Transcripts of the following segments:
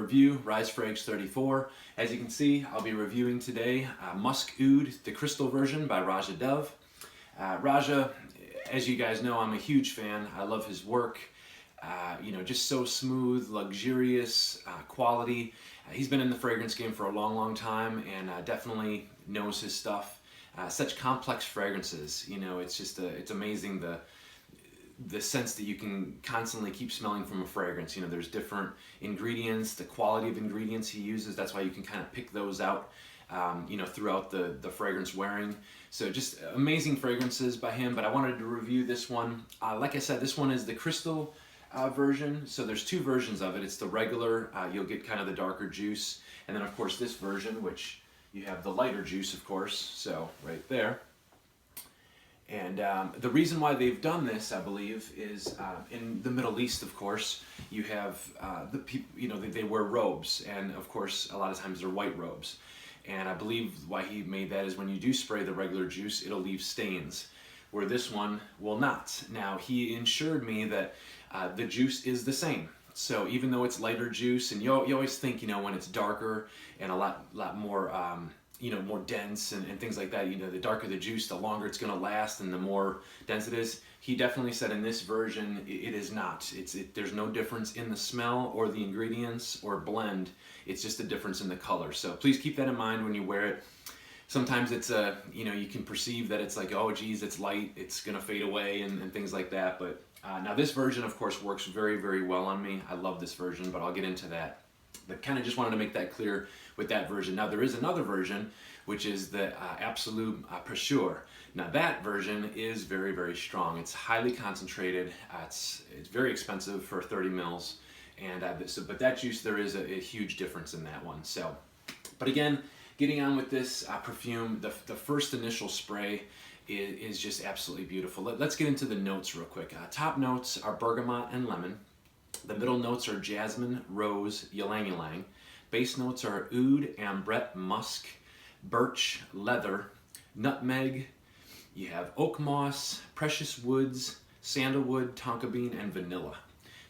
review, Rise Frags 34. As you can see, I'll be reviewing today Musk Aoud, the crystal version by Roja. Roja, as you guys know, I'm a huge fan. I love his work. Just so smooth, luxurious, quality. He's been in the fragrance game for a long time and definitely knows his stuff. Such complex fragrances, it's amazing the sense that you can constantly keep smelling from a fragrance. There's different ingredients, the quality of ingredients he uses. That's why you can kind of pick those out, throughout the fragrance wearing. So just amazing fragrances by him, but I wanted to review this one. Like I said, this one is the crystal version. So there's two versions of it. It's the regular, you'll get kind of the darker juice, and then of course this version, which you have the lighter juice, of course, so right there. And the reason why they've done this, I believe, is in the Middle East, of course, you have the people, they wear robes, and of course, a lot of times they're white robes. And I believe why he made that is when you do spray the regular juice, it'll leave stains, where this one will not. Now, he assured me that the juice is the same. So even though it's lighter juice, and you always think, when it's darker and a lot more, more dense and things like that, the darker the juice, the longer it's going to last and the more dense it is. He definitely said in this version, it is not. There's no difference in the smell or the ingredients or blend. It's just a difference in the color. So please keep that in mind when you wear it. Sometimes it's you can perceive that it's like, oh geez, it's light, it's going to fade away and things like that. But now this version, of course, works very well on me. I love this version, but I'll get into that. But kind of just wanted to make that clear with that version. Now there is another version, which is the Absolute Perfume. Now that version is very strong. It's highly concentrated. It's very expensive for 30 mils. And but that juice, there is a huge difference in that one. So, but again, getting on with this perfume, the first initial spray is just absolutely beautiful. Let's get into the notes real quick. Top notes are bergamot and lemon. The middle notes are jasmine, rose, ylang ylang. Base notes are oud, ambrette, musk, birch, leather, nutmeg. You have oak moss, precious woods, sandalwood, tonka bean, and vanilla.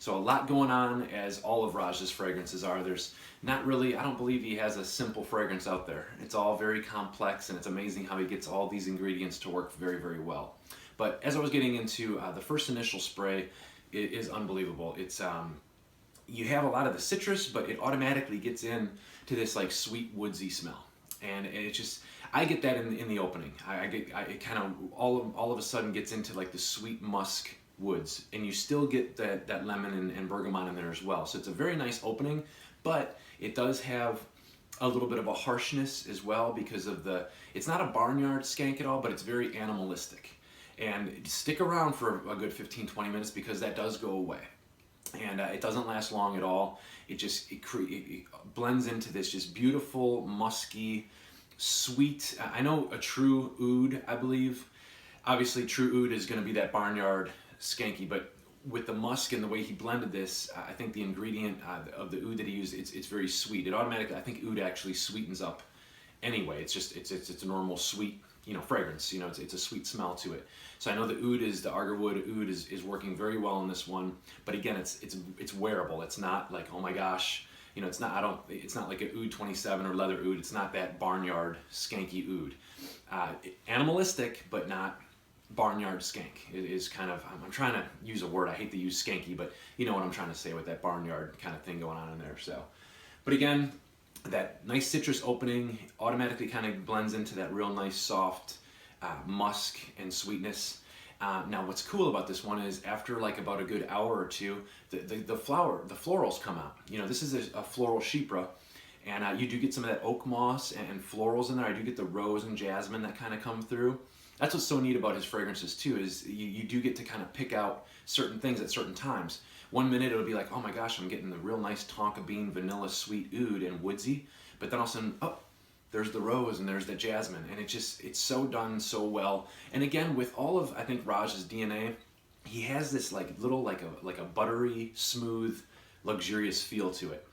So a lot going on, as all of Roja's fragrances are. There's not really, I don't believe he has a simple fragrance out there. It's all very complex, and it's amazing how he gets all these ingredients to work very well. But as I was getting into the first initial spray, it is unbelievable. It's you have a lot of the citrus, but it automatically gets in to this like sweet woodsy smell, and it just, I get that in the opening. It kind of all of a sudden gets into like the sweet musk woods, and you still get that lemon and bergamot in there as well. So it's a very nice opening, but it does have a little bit of a harshness as well because of it's not a barnyard skank at all, but it's very animalistic. And stick around for a good 15-20 minutes because that does go away. And it doesn't last long at all. It blends into this just beautiful, musky, sweet. I know a true oud, I believe. Obviously, true oud is going to be that barnyard skanky, but with the musk and the way he blended this, I think the ingredient of the oud that he used, it's very sweet. It automatically, I think oud actually sweetens up anyway. It's a normal sweet fragrance. It's a sweet smell to it. So I know the oud the agarwood oud is working very well in this one. But again, it's wearable. It's not like, oh my gosh, it's not like an oud 27 or leather oud. It's not that barnyard skanky oud. Animalistic, but not barnyard skank. It is kind of, I'm trying to use a word. I hate to use skanky, but you know what I'm trying to say with that barnyard kind of thing going on in there. So, but again, that nice citrus opening automatically kind of blends into that real nice soft musk and sweetness. Now what's cool about this one is after like about a good hour or two, the florals come out. This is a floral chypre, and you do get some of that oak moss and florals in there. I do get the rose and jasmine that kind of come through. That's what's so neat about his fragrances too, is you do get to kind of pick out certain things at certain times. One minute it'll be like, oh my gosh, I'm getting the real nice tonka bean, vanilla, sweet oud and woodsy. But then all of a sudden, oh, there's the rose and there's the jasmine. And it's so done so well. And again, with all of, I think, Roja's DNA, he has this like little, like a buttery, smooth, luxurious feel to it.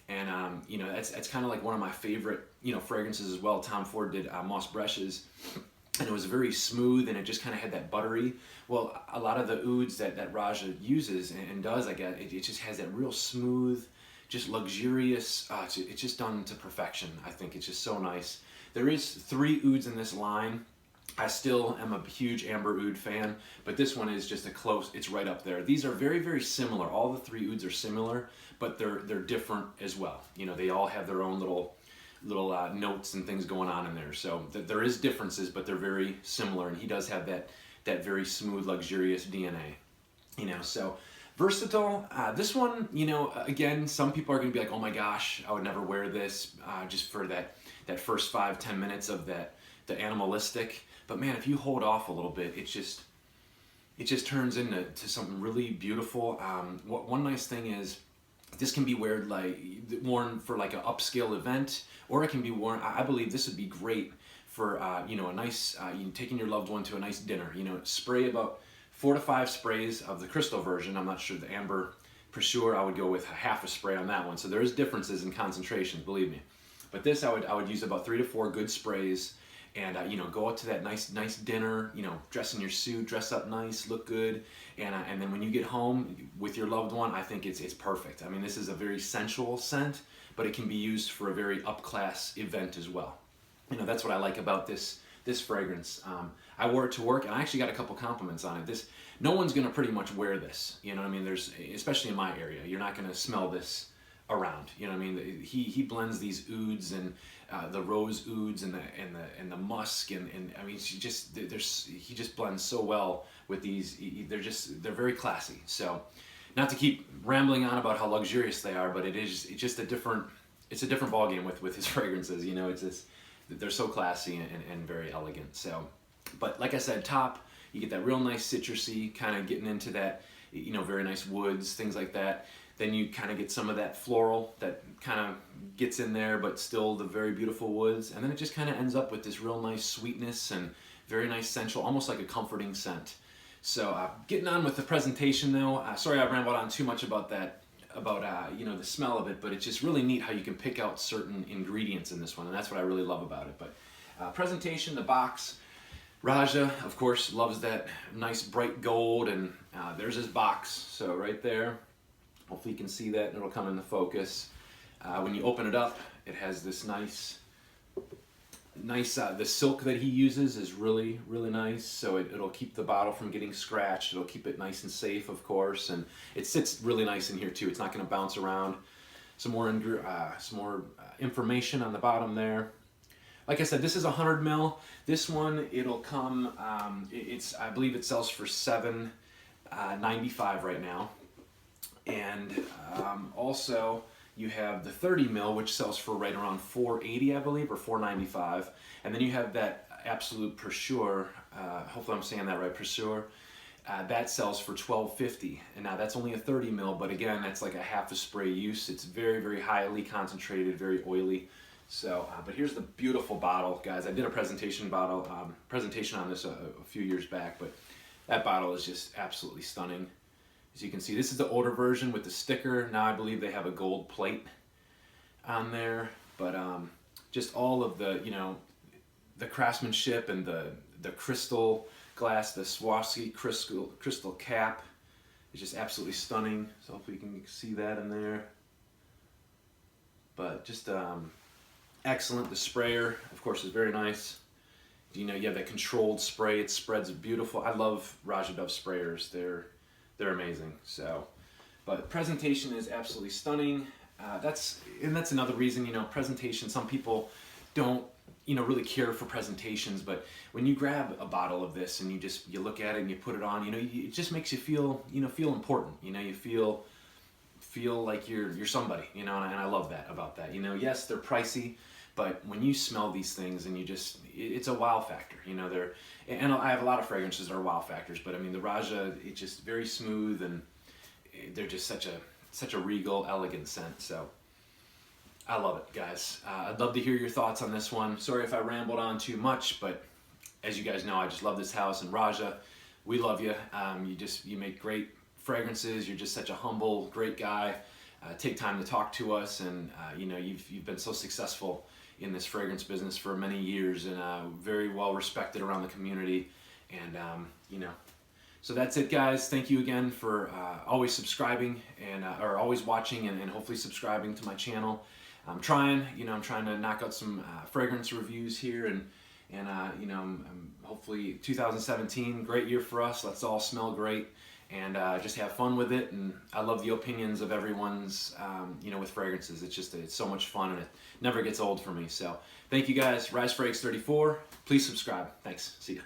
And that's kind of like one of my favorite, fragrances as well. Tom Ford did Moss Brushes. And it was very smooth, and it just kind of had that buttery. Well, a lot of the ouds that Roja uses and does, I guess, it just has that real smooth, just luxurious. It's just done to perfection. I think it's just so nice. There is 3 ouds in this line. I still am a huge Amber Oud fan, but this one is just it's right up there. These are very, very similar. All the 3 ouds are similar, but they're different as well. You know, they all have their own little notes and things going on in there. So there is differences, but they're very similar. And he does have that very smooth, luxurious DNA. You know, so versatile. This one, you know, again, some people are going to be like, oh my gosh, I would never wear this just for that first 5-10 minutes of the animalistic. But man, if you hold off a little bit, it just turns into something really beautiful. One nice thing is this can be worn for like an upscale event, or it can be worn. I believe this would be great for you know, a nice taking your loved one to a nice dinner. You know, spray about 4 to 5 sprays of the crystal version. I'm not sure the amber Perfume. I would go with half a spray on that one. So there is differences in concentrations, believe me. But this I would use about 3 to 4 good sprays. And you know, go out to that nice dinner. You know, dress in your suit, dress up nice, look good, and then when you get home with your loved one, I think it's perfect. I mean, this is a very sensual scent, but it can be used for a very up-class event as well. You know, that's what I like about this fragrance. I wore it to work, and I actually got a couple compliments on it. No one's gonna pretty much wear this. You know what I mean? Especially in my area, you're not gonna smell this around. You know what I mean? He blends these ouds and the rose ouds and the musk and I mean, he just blends so well with these. They're very classy. So, not to keep rambling on about how luxurious they are, but it's just a different ballgame with his fragrances. You know, they're so classy and very elegant. So, but like I said, top, you get that real nice citrusy, kind of getting into that, you know, very nice woods, things like that. Then you kind of get some of that floral that kind of gets in there, but still the very beautiful woods. And then it just kind of ends up with this real nice sweetness and very nice sensual, almost like a comforting scent. So getting on with the presentation though, sorry I rambled on too much about that, you know, the smell of it, but it's just really neat how you can pick out certain ingredients in this one, and that's what I really love about it. But presentation, the box, Roja, of course, loves that nice bright gold, and there's his box. So right there, hopefully you can see that, and it'll come into focus. When you open it up, it has this nice, the silk that he uses is really, really nice. So it'll keep the bottle from getting scratched. It'll keep it nice and safe, of course, and it sits really nice in here too. It's not going to bounce around. Some more information on the bottom there. Like I said, this is 100 ml. This one, it'll come. I believe it sells for $7.95 right now. And also you have the 30 ml, which sells for right around $4.80, I believe, or $4.95. And then you have that Absolute Perfume, hopefully I'm saying that right, Perfume, that sells for $12.50. And now that's only a 30 ml, but again, that's like a half a spray use. It's very, very highly concentrated, very oily. So, but here's the beautiful bottle, guys. I did a presentation on this a few years back, but that bottle is just absolutely stunning. As you can see, this is the older version with the sticker. Now I believe they have a gold plate on there, but just all of the, you know, the craftsmanship and the crystal glass, the Swarovski crystal cap is just absolutely stunning. So hopefully you can see that in there. But just excellent. The sprayer, of course, is very nice. You know, you have that controlled spray. It spreads beautiful. I love Roja Dove sprayers. They're amazing. So, but presentation is absolutely stunning. That's another reason, you know, presentation. Some people don't, you know, really care for presentations, but when you grab a bottle of this and you look at it and you put it on, you know, it just makes you feel important. You know, you feel like you're somebody, you know, and I love that about that. You know, yes, they're pricey, but when you smell these things and it's a wow factor. You know, and I have a lot of fragrances that are wow factors, but I mean the Roja, it's just very smooth and they're just such a regal, elegant scent. So I love it, guys. I'd love to hear your thoughts on this one. Sorry if I rambled on too much, but as you guys know, I just love this house, and Roja, we love you. You make great fragrances. You're just such a humble, great guy. Take time to talk to us, and you know, you've been so successful in this fragrance business for many years, and very well respected around the community. And you know, So that's it, guys. Thank you again for always subscribing and or always watching and hopefully subscribing to my channel. I'm trying to knock out some fragrance reviews here, and hopefully 2017, great year for us. Let's all smell great and just have fun with it. And I love the opinions of everyone's, with fragrances. It's so much fun, and it never gets old for me. So thank you, guys. Rise Frags 34. Please subscribe. Thanks. See ya.